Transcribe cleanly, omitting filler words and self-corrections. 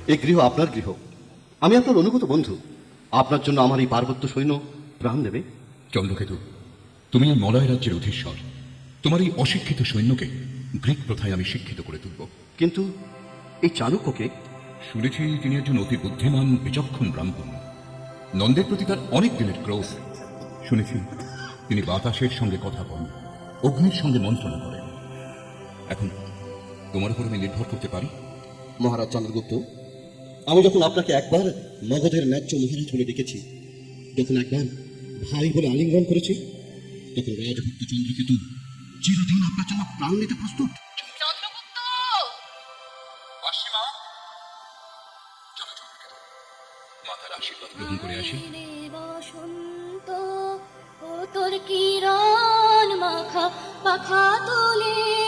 এই গৃহ আপনার গৃহ, আমি আপনার অনুগত বন্ধু। আপনার জন্য আমার এই পার্বত্য সৈন্য প্রাণ দেবে। চন্দ্রকেতু, তুমি এই মলয় রাজ্যের অধীশ্বর। তোমার এই অশিক্ষিত সৈন্যকে গ্রিক প্রথায় আমি শিক্ষিত করে তুলব। কিন্তু এই চাণক্যকে? শুনেছি তিনি একজন অতি বুদ্ধিমান বিচক্ষণ ব্রাহ্মণ। নন্দের প্রতি তার অনেক দিনের ক্রোধ। শুনেছি তিনি বাতাসের সঙ্গে কথা বলেন, অগ্নির সঙ্গে মন্ত্রণা করেন। এখন তোমার উপর আমি নির্ভর করতে পারি? মহারাজ চন্দ্রগুপ্ত, আমি যখন আপনাকে একবার মগধের ন্যায্য মহারাজ বলে ডেকেছি, যখন একবার ভাই বলে আলিঙ্গন করেছি, তখন রাজভক্ত চন্দ্রকেতু চিরদিন আপনার জন্য প্রাণ নিতে প্রস্তুত। চন্দ্রগুপ্ত! মাতার আশীর্বাদ গ্রহণ করে আসি। বসন্ত ও তোর কিরণ মাখা পাখা তোলে